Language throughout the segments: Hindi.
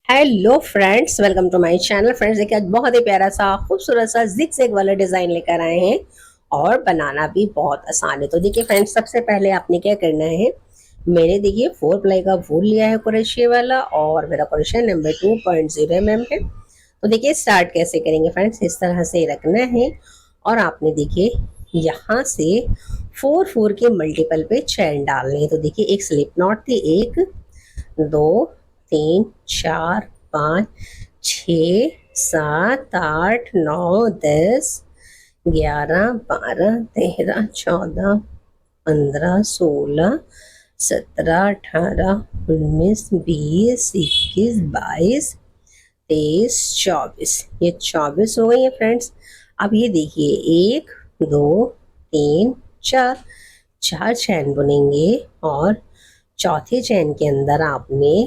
Hello friends, welcome to my channel. Friends देखिए, आज बहुत ही प्यारा सा खूबसूरत सा जिगजैग वाला डिजाइन लेकर आए हैं और बनाना भी बहुत आसान है। तो देखिए फ्रेंड्स, सबसे पहले आपने क्या करना है, मैंने देखिए 4 प्लाई का वूल लिया है क्रोशिया वाला और मेरा क्रोशिया नंबर 2.0 mm है। तो देखिए स्टार्ट कैसे करेंगे फ्रेंड्स, इस तरह से रखना है और आपने देखिए यहाँ से 4 के मल्टीपल पे चैन डालनी है। तो देखिए एक स्लिप नॉट थी, 1 2 3 4 5 6 7 8 9 10 11 12 13 14 15 16 17 18 19 20 21 22 23 24, ये 24 हो गई है फ्रेंड्स। अब ये देखिए 1 2 3 4, 4 चैन बुनेंगे और चौथे चैन के अंदर आपने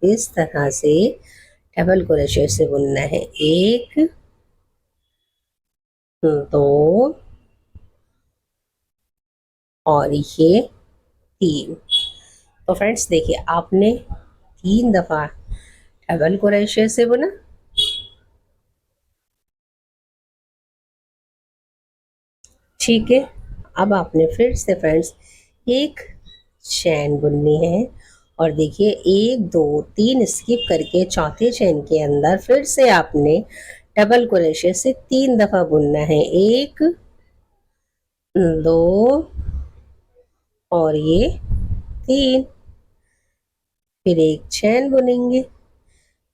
इस तरह से डबल क्रोशे से बुनना है। 1 2 और ये 3। तो फ्रेंड्स देखिए, आपने 3 दफा डबल क्रोशे से बुना, ठीक है। अब आपने फिर से फ्रेंड्स एक चैन बुननी है और देखिए 1 2 3 स्किप करके चौथे चैन के अंदर फिर से आपने डबल क्रोशे से 3 दफा बुनना है। 1 2 और ये 3, फिर एक चैन बुनेंगे,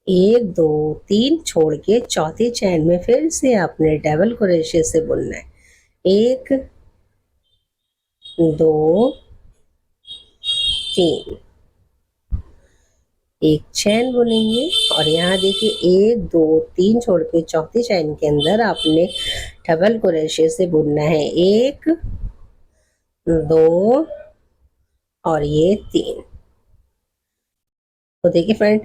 1 2 3 छोड़ के चौथी चैन में फिर से आपने डबल क्रोशे से बुनना है। 1 2 3, एक चैन बुनेंगे और यहाँ देखिए 1 2 3 छोड़ के चौथी चैन के अंदर आपने डबल क्रोशे से बुनना है। 1 2 और ये 3। तो देखिए फ्रेंड,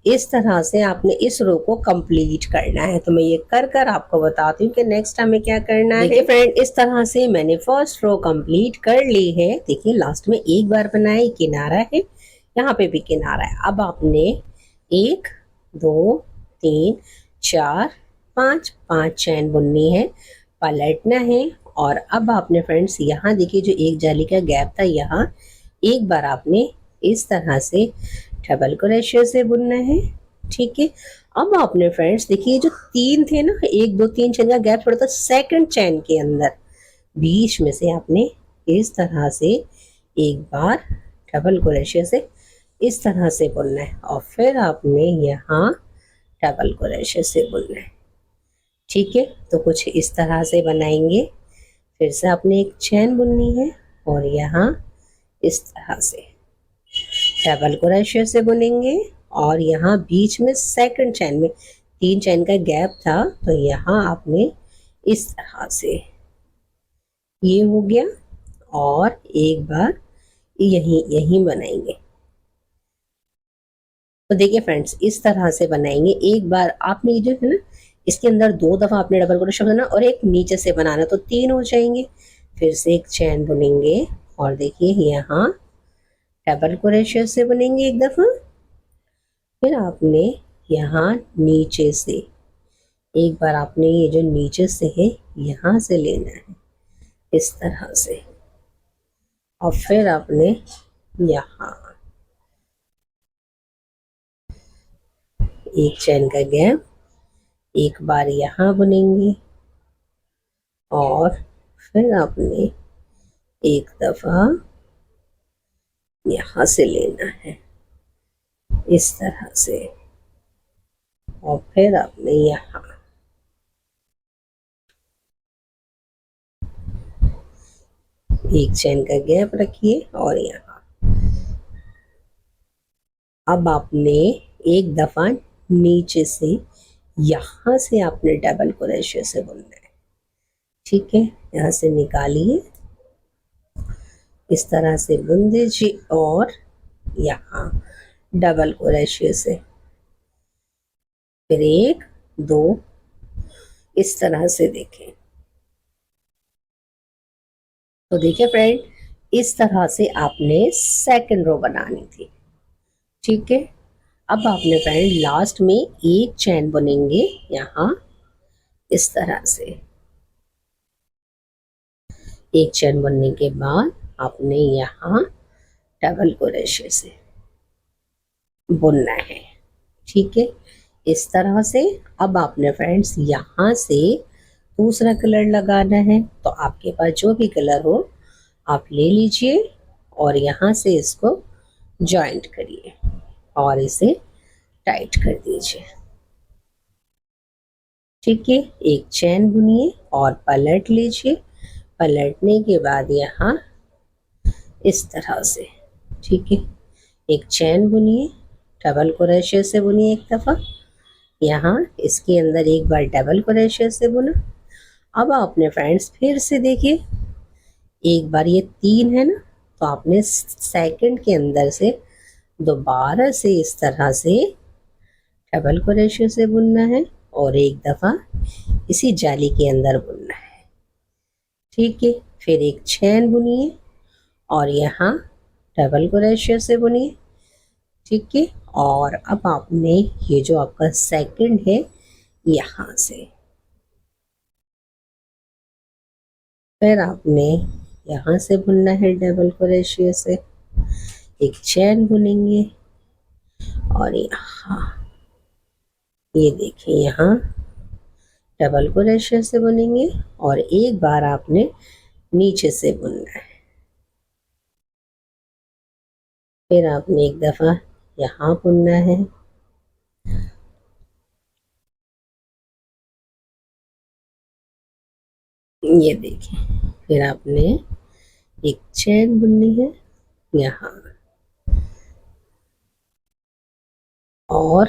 इस तरह से आपने इस रो को कंप्लीट करना है। तो मैं ये कर कर आपको बताती हूँ कि नेक्स्ट हमें क्या करना है। देखिए फ्रेंड, इस तरह से मैंने फर्स्ट रो कंप्लीट कर ली है। देखिए लास्ट में एक बार बनाए, किनारा है, यहाँ पे भी किनारा है। अब आपने 1 2 3 4 5 5 चैन बुननी है, पलटना है और अब आपने फ्रेंड्स यहाँ देखिए जो एक जाली का गैप था, यहाँ एक बार आपने इस तरह से डबल क्रोशे से बुनना है, ठीक है। अब आपने फ्रेंड्स देखिए जो 3 थे ना, 1 2 3 चैन का गैप छोड़ा था, सेकंड चैन के अंदर बीच में से आपने इस तरह से एक बार डबल क्रोशे से इस तरह से बुनना है और फिर आपने यहाँ डबल क्रोशे से बुनना है, ठीक है। तो कुछ इस तरह से बनाएंगे। फिर से आपने एक चैन बुननी है और यहाँ इस तरह से डबल क्रोशे से बुनेंगे और यहाँ बीच में सेकंड चैन में 3 चैन का गैप था, तो यहाँ आपने इस तरह से, ये हो गया और एक बार यहीं यहीं बनाएंगे। तो देखिए फ्रेंड्स, इस तरह से बनाएंगे। एक बार आपने जो है ना, इसके अंदर 2 दफा आपने डबल क्रोशे बनाना और एक नीचे से बनाना, तो 3 हो जाएंगे। फिर से एक चैन बुनेंगे और देखिए यहाँ डबल क्रोशे से बुनेंगे एक दफा, फिर आपने यहाँ नीचे से एक बार आपने ये जो नीचे से है यहाँ से लेना है इस तरह से और फिर आपने यहाँ एक चैन का गैप, एक बार यहाँ बुनेंगे और फिर आपने एक दफा यहाँ से लेना है इस तरह से और फिर आपने यहाँ एक चैन का गैप रखिए और यहाँ अब आपने एक दफा नीचे से यहाँ से आपने डबल क्रोशे से बुनना है, ठीक है। यहाँ से निकालिए, इस तरह से बुन दीजिए और यहाँ डबल क्रोशे से फिर 1 2 इस तरह से देखें। तो देखिए फ्रेंड, इस तरह से आपने सेकंड रो बनानी थी, ठीक है। अब आपने फ्रेंड लास्ट में एक चैन बुनेंगे यहाँ इस तरह से। एक चैन बुनने के बाद आपने यहाँ डबल क्रोशे से बुनना है, ठीक है, इस तरह से। अब आपने फ्रेंड्स यहाँ से दूसरा कलर लगाना है, तो आपके पास जो भी कलर हो आप ले लीजिए और यहाँ से इसको जॉइंट करिए और इसे टाइट कर दीजिए, ठीक है। एक चैन बुनिए और पलट लीजिए। पलटने के बाद यहाँ इस तरह से, ठीक है, एक चैन बुनिए, डबल क्रोशे से बुनिए एक दफ़ा, यहाँ इसके अंदर एक बार डबल क्रोशे से बुना। अब आपने फ्रेंड्स फिर से देखिए, एक बार ये 3 है ना, तो आपने सेकंड के अंदर से दोबारा से इस तरह से डबल क्रोशे से बुनना है और एक दफ़ा इसी जाली के अंदर बुनना है, ठीक है। फिर एक चैन बुनिए और यहाँ डबल क्रोशे से बुनिए, ठीक है। और अब आपने ये जो आपका सेकंड है यहाँ से, फिर आपने यहाँ से बुनना है डबल क्रोशे से, एक चैन बुनेंगे और यहाँ ये देखिए यहाँ डबल क्रोशे से बुनेंगे और एक बार आपने नीचे से बुनना है। फिर आपने एक दफ़ा यहाँ बुनना है, ये देखिए। फिर आपने एक चैन बुननी है यहाँ और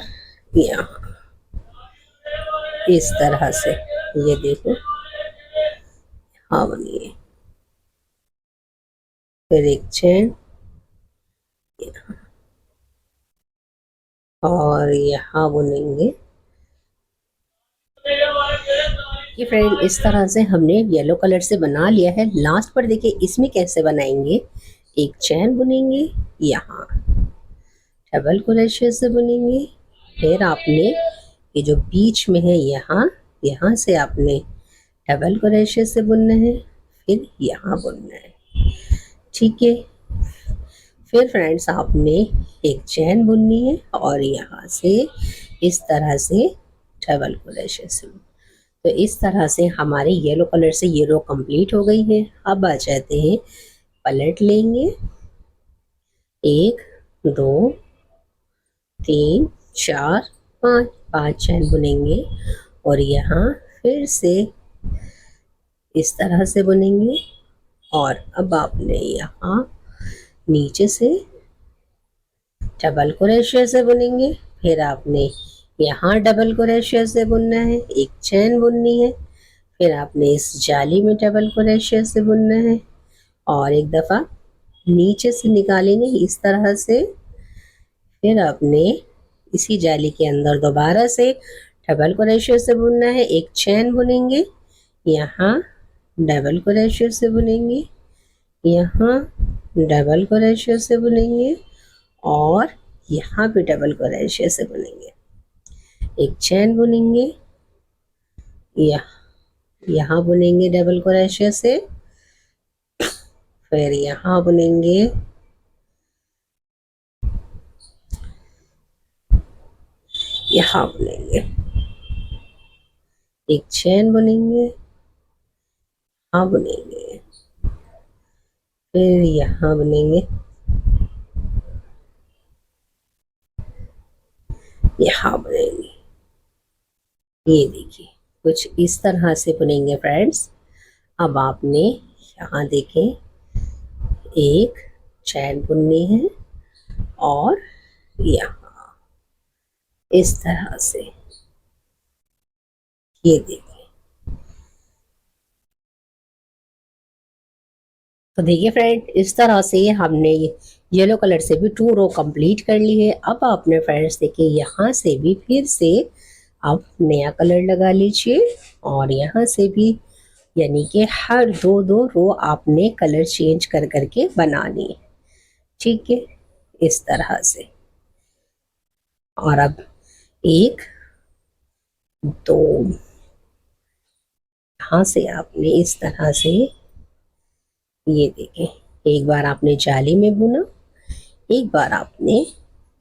यहाँ इस तरह से, ये देखो, हाँ बुनिए। फिर एक चैन और यहाँ बुनेंगे। ये फ्रेंड इस तरह से हमने येलो कलर से बना लिया है। लास्ट पर देखिए इसमें कैसे बनाएंगे, एक चैन बुनेंगे, यहाँ डबल क्रोशे से बुनेंगे, फिर आपने ये जो बीच में है यहाँ से आपने डबल क्रोशे से बुनना है, फिर यहाँ बुनना है, ठीक है। फिर फ्रेंड्स आपने एक चैन बुननी है और यहाँ से इस तरह से डबल क्रोशे से। तो इस तरह से हमारे येलो कलर से ये रो कंप्लीट हो गई है। अब आ जाते हैं, पलट लेंगे, 1 2 3 4 5, 5 चैन बुनेंगे और यहाँ फिर से इस तरह से बुनेंगे और अब आपने यहाँ नीचे से डबल क्रोशे से बुनेंगे। फिर आपने यहाँ डबल क्रोशे से बुनना है, एक चैन बुननी है, फिर आपने इस जाली में डबल क्रोशे से बुनना है और एक दफ़ा नीचे से निकालेंगे इस तरह से। फिर आपने इसी जाली के अंदर दोबारा से डबल क्रोशे से बुनना है, एक चैन बुनेंगे, यहाँ डबल क्रोशे से बुनेंगे, यहाँ डबल क्रोशे से बुनेंगे और यहाँ भी डबल क्रोशे से बुनेंगे, एक चैन बुनेंगे, यहाँ बुनेंगे डबल क्रोशे से, फिर यहाँ बुनेंगे, यहाँ बुनेंगे, एक चैन बुनेंगे, यहाँ बुनेंगे, फिर यहाँ बुनेंगे, यहाँ बुनेंगे। ये देखिए कुछ इस तरह से बुनेंगे फ्रेंड्स। अब आपने यहाँ देखें एक चैन बुननी है और यहाँ इस तरह से, ये देखिए। तो देखिए फ्रेंड इस तरह से हमने येलो कलर से भी 2 रो कंप्लीट कर ली है। अब आपने फ्रेंड्स देखिए यहाँ से भी फिर से आप नया कलर लगा लीजिए और यहाँ से भी, यानी कि हर 2 रो आपने कलर चेंज कर करके बनानी है, ठीक है, इस तरह से। और अब 1 2, यहाँ से आपने इस तरह से, ये देखें, एक बार आपने जाली में बुना, एक बार आपने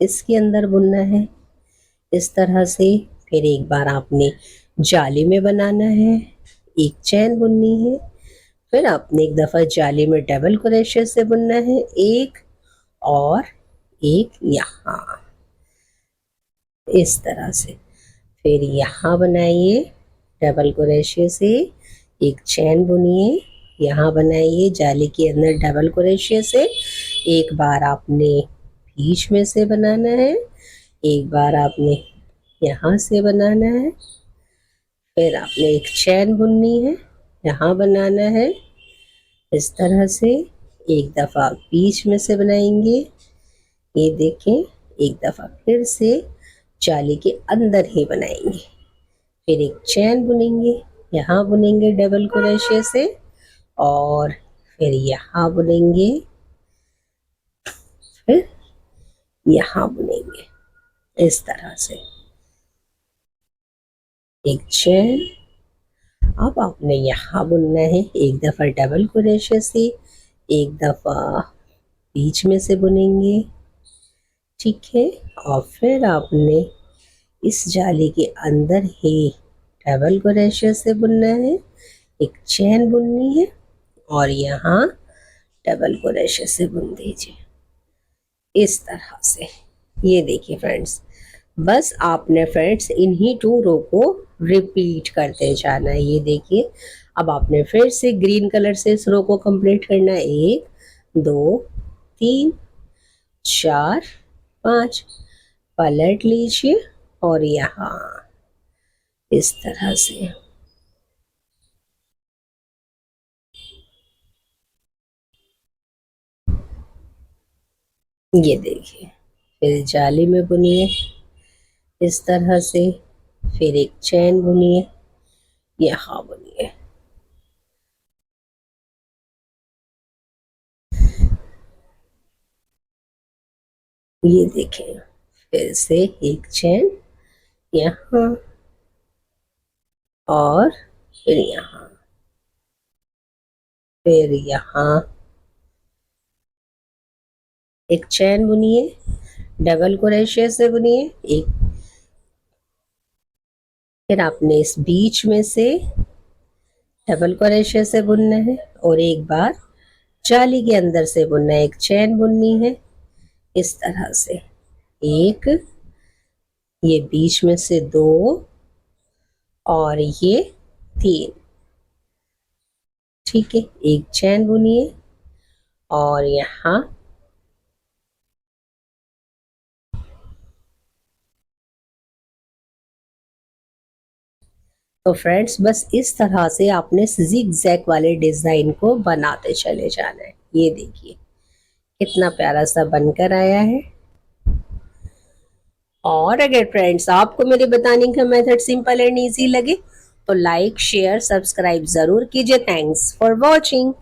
इसके अंदर बुनना है इस तरह से, फिर एक बार आपने जाली में बनाना है, एक चैन बुननी है, फिर आपने एक दफ़ा जाली में डबल क्रोशे से बुनना है, एक और एक यहाँ इस तरह से, फिर यहाँ बनाइए डबल क्रोशे से, एक चैन बुनिए, यहाँ बनाइए जाली के अंदर डबल क्रोशे से, एक बार आपने बीच में से बनाना है, एक बार आपने यहाँ से बनाना है, फिर आपने एक चैन बुननी है, यहाँ बनाना है इस तरह से, एक दफ़ा बीच में से बनाएंगे, ये देखें, एक दफ़ा फिर से जाली के अंदर ही बनाएंगे, फिर एक चैन बुनेंगे, यहाँ बुनेंगे डबल क्रोशे से, और फिर यहाँ बुनेंगे, फिर यहाँ बुनेंगे इस तरह से, एक चैन। अब आपने यहाँ बुनना है, एक दफ़ा डबल क्रोशे से, एक दफ़ा बीच में से बुनेंगे, ठीक है, और फिर आपने इस जाली के अंदर ही डबल क्रोशे से बुनना है, एक चैन बुननी है, और यहाँ डबल क्रोशे से बुन दीजिए इस तरह से। ये देखिए फ्रेंड्स, बस आपने फ्रेंड्स इन्हीं 2 रो को रिपीट करते जाना है। ये देखिए, अब आपने फिर से ग्रीन कलर से इस रो को कंप्लीट करना है, 1 2 3 4 5, पलट लीजिए और यहाँ इस तरह से, ये देखिए, फिर जाली में बुनिए इस तरह से, फिर एक चैन बुनिए, यहाँ बुनिए, ये देखें, फिर से एक चैन यहाँ और फिर यहाँ, फिर यहाँ एक चैन बुनिए, डबल क्रोशे से बुनिए एक, फिर आपने इस बीच में से डबल क्रोशे से बुनना है, और एक बार जाली के अंदर से बुनना है, एक चैन बुननी है इस तरह से, एक, ये बीच में से 2 और ये 3, ठीक है, एक चैन बुनिए और यहाँ तो फ्रेंड्स बस इस तरह से आपने जिग-जैग वाले डिजाइन को बनाते चले जाना है। ये देखिए कितना प्यारा सा बनकर आया है। और अगर फ्रेंड्स आपको मेरे बताने का मेथड सिंपल एंड इजी लगे तो लाइक शेयर सब्सक्राइब जरूर कीजिए। Thanks for watching.